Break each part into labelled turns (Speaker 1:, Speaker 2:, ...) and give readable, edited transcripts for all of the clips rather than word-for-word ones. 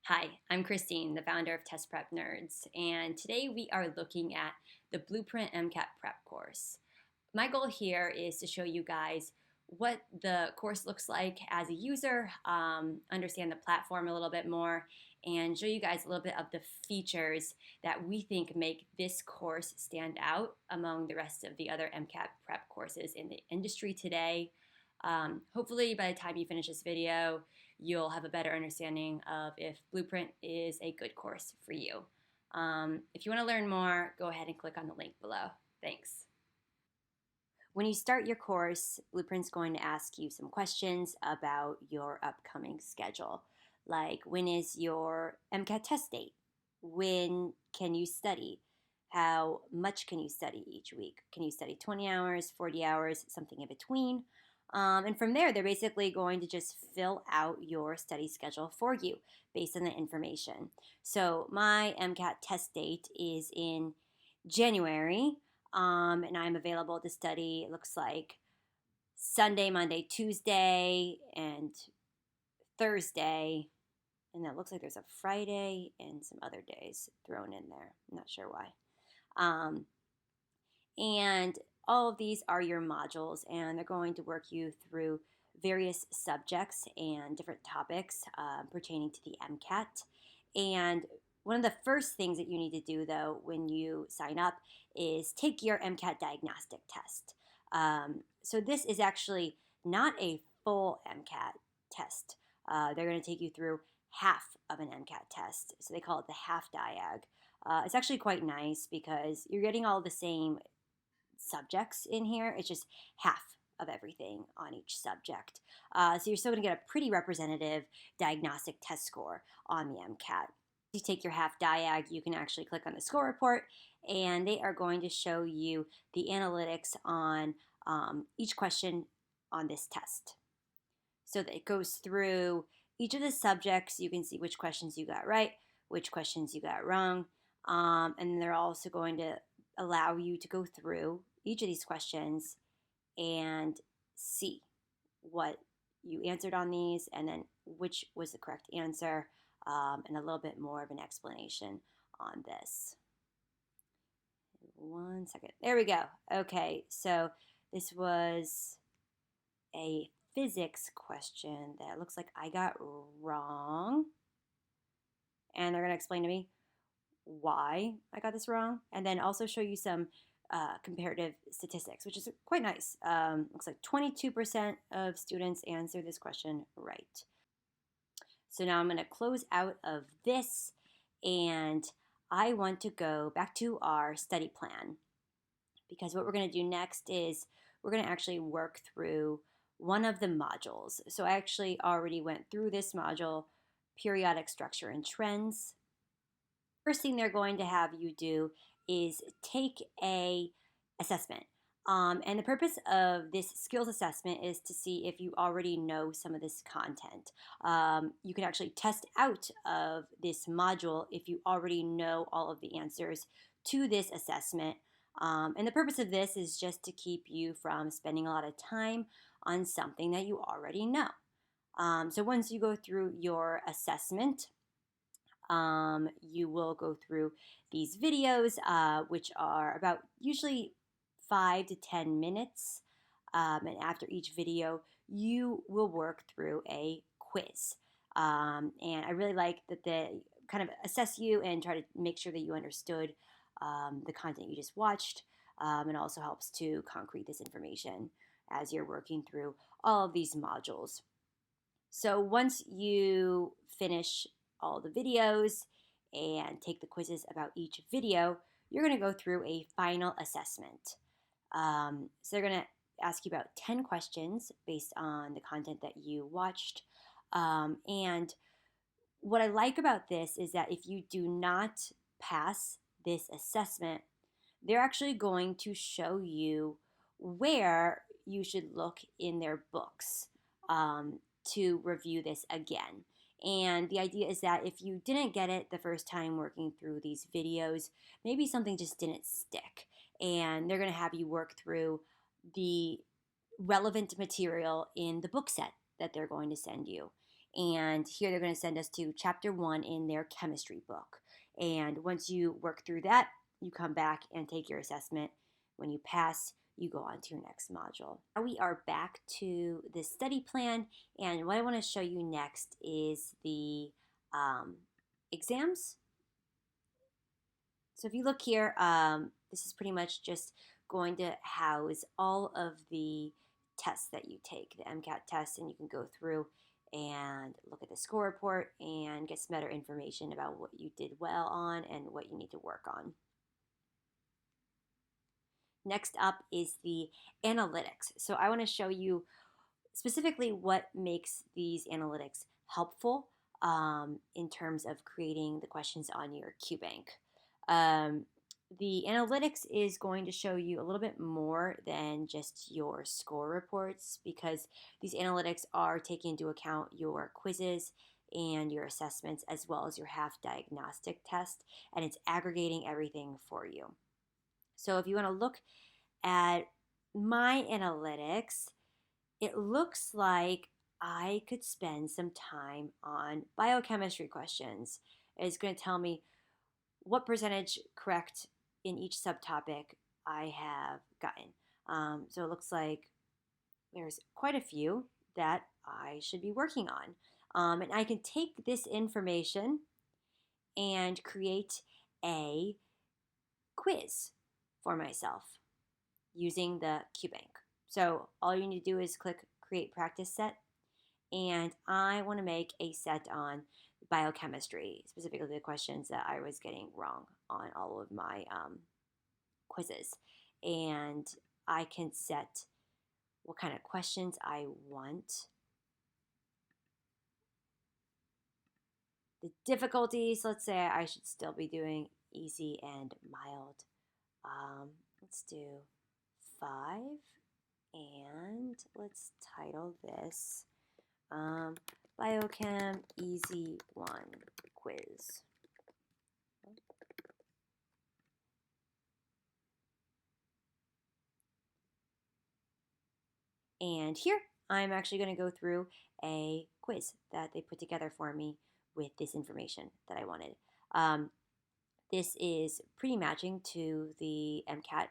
Speaker 1: Hi, I'm Christine, the founder of Test Prep Nerds, and today we are looking at the Blueprint MCAT prep course. My goal here is to show you guys what the course looks like as a user, understand the platform a little bit more, and show you guys a little bit of the features that we think make this course stand out among the rest of the other MCAT prep courses in the industry today. Hopefully, by the time you finish this video, you'll have a better understanding of if Blueprint is a good course for you. If you want to learn more, go ahead and click on the link below. Thanks. When you start your course, Blueprint's going to ask you some questions about your upcoming schedule, like when is your MCAT test date? When can you study? How much can you study each week? Can you study 20 hours, 40 hours, something in between? And from there, they're basically going to just fill out your study schedule for you based on the information. So my MCAT test date is in January, and I'm available to study, it looks like Sunday, Monday, Tuesday, and Thursday. And it looks like there's a Friday and some other days thrown in there. I'm not sure why. Um, and all of these are your modules, and they're going to work you through various subjects and different topics pertaining to the MCAT. And one of the first things that you need to do, though, when you sign up is take your MCAT diagnostic test. So this is actually not a full MCAT test. They're going to take you through half of an MCAT test. So they call it the half diag. It's actually quite nice because you're getting all the same subjects in here. It's just half of everything on each subject. So you're still going to get a pretty representative diagnostic test score on the MCAT. If you take your half diag, you can actually click on the score report, and they are going to show you the analytics on each question on this test. So that it goes through each of the subjects. You can see which questions you got right, which questions you got wrong, and they're also going to allow you to go through each of these questions and see what you answered on these and then which was the correct answer, and a little bit more of an explanation on this. One second. There we go. Okay, so this was a physics question that looks like I got wrong. And they're going to explain to me why I got this wrong, and then also show you some comparative statistics, which is quite nice. Looks like 22% of students answer this question right. So now I'm going to close out of this, and I want to go back to our study plan, because what we're going to do next is we're going to actually work through one of the modules. So I actually already went through this module, periodic structure and trends. First thing they're going to have you do is take a assessment. And the purpose of this skills assessment is to see if you already know some of this content. You can actually test out of this module if you already know all of the answers to this assessment. And the purpose of this is just to keep you from spending a lot of time on something that you already know. So once you go through your assessment, you will go through these videos, which are about usually 5 to 10 minutes. And after each video, you will work through a quiz. And I really like that they kind of assess you and try to make sure that you understood the content you just watched. And also helps to concrete this information as you're working through all of these modules. So once you finish all the videos and take the quizzes about each video, you're going to go through a final assessment. So they're going to ask you about 10 questions based on the content that you watched. And what I like about this is that if you do not pass this assessment, they're actually going to show you where you should look in their books to review this again. And the idea is that if you didn't get it the first time working through these videos, maybe something just didn't stick. And they're going to have you work through the relevant material in the book set that they're going to send you. And here they're going to send us to chapter 1 in their chemistry book. And once you work through that, you come back and take your assessment. When you pass, you go on to your next module. Now we are back to the study plan, and what I want to show you next is the exams. So if you look here, this is pretty much just going to house all of the tests that you take, the MCAT tests, and you can go through and look at the score report and get some better information about what you did well on and what you need to work on. Next up is the analytics. So I want to show you specifically what makes these analytics helpful in terms of creating the questions on your QBank. The analytics is going to show you a little bit more than just your score reports, because these analytics are taking into account your quizzes and your assessments as well as your half diagnostic test, and it's aggregating everything for you. So if you want to look at my analytics, it looks like I could spend some time on biochemistry questions. It's going to tell me what percentage correct in each subtopic I have gotten. So it looks like there's quite a few that I should be working on. And I can take this information and create a quiz for myself using the QBank. So all you need to do is click Create Practice Set, and I want to make a set on biochemistry, specifically the questions that I was getting wrong on all of my quizzes. And I can set what kind of questions I want. The difficulties, let's say I should still be doing easy and mild. Let's do 5, and let's title this Biochem Easy 1 Quiz. And here I'm actually going to go through a quiz that they put together for me with this information that I wanted. This is pretty matching to the MCAT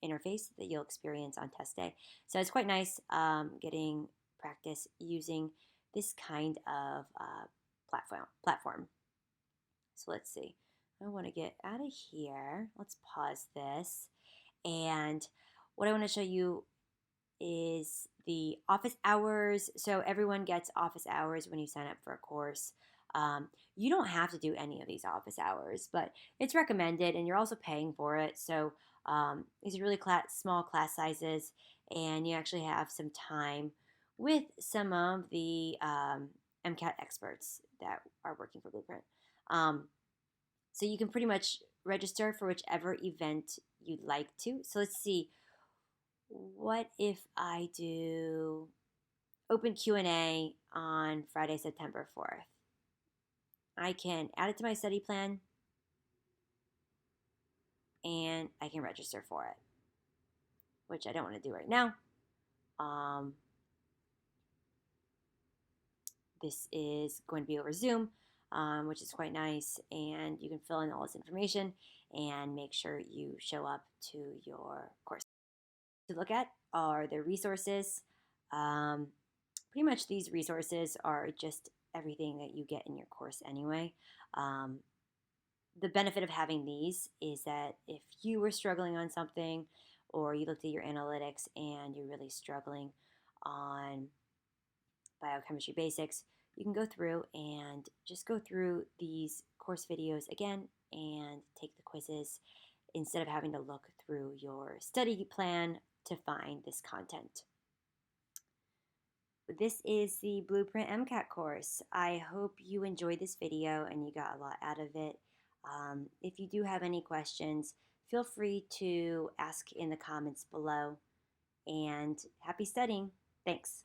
Speaker 1: interface that you'll experience on test day. So it's quite nice getting practice using this kind of platform. So let's see. I want to get out of here. Let's pause this. And what I want to show you is the office hours. So everyone gets office hours when you sign up for a course. You don't have to do any of these office hours, but it's recommended, and you're also paying for it. So these are really small class sizes, and you actually have some time with some of the MCAT experts that are working for Blueprint. So you can pretty much register for whichever event you'd like to. So let's see. What if I do open Q&A on Friday, September 4th? I can add it to my study plan, and I can register for it, which I don't want to do right now. This is going to be over Zoom, which is quite nice, and you can fill in all this information and make sure you show up to your course. To look at are the resources. Pretty much these resources are just everything that you get in your course anyway. The benefit of having these is that if you were struggling on something, or you looked at your analytics and you're really struggling on biochemistry basics, you can go through and just go through these course videos again and take the quizzes instead of having to look through your study plan to find this content. This is the Blueprint MCAT course. I hope you enjoyed this video and you got a lot out of it. If you do have any questions, feel free to ask in the comments below. And happy studying. Thanks.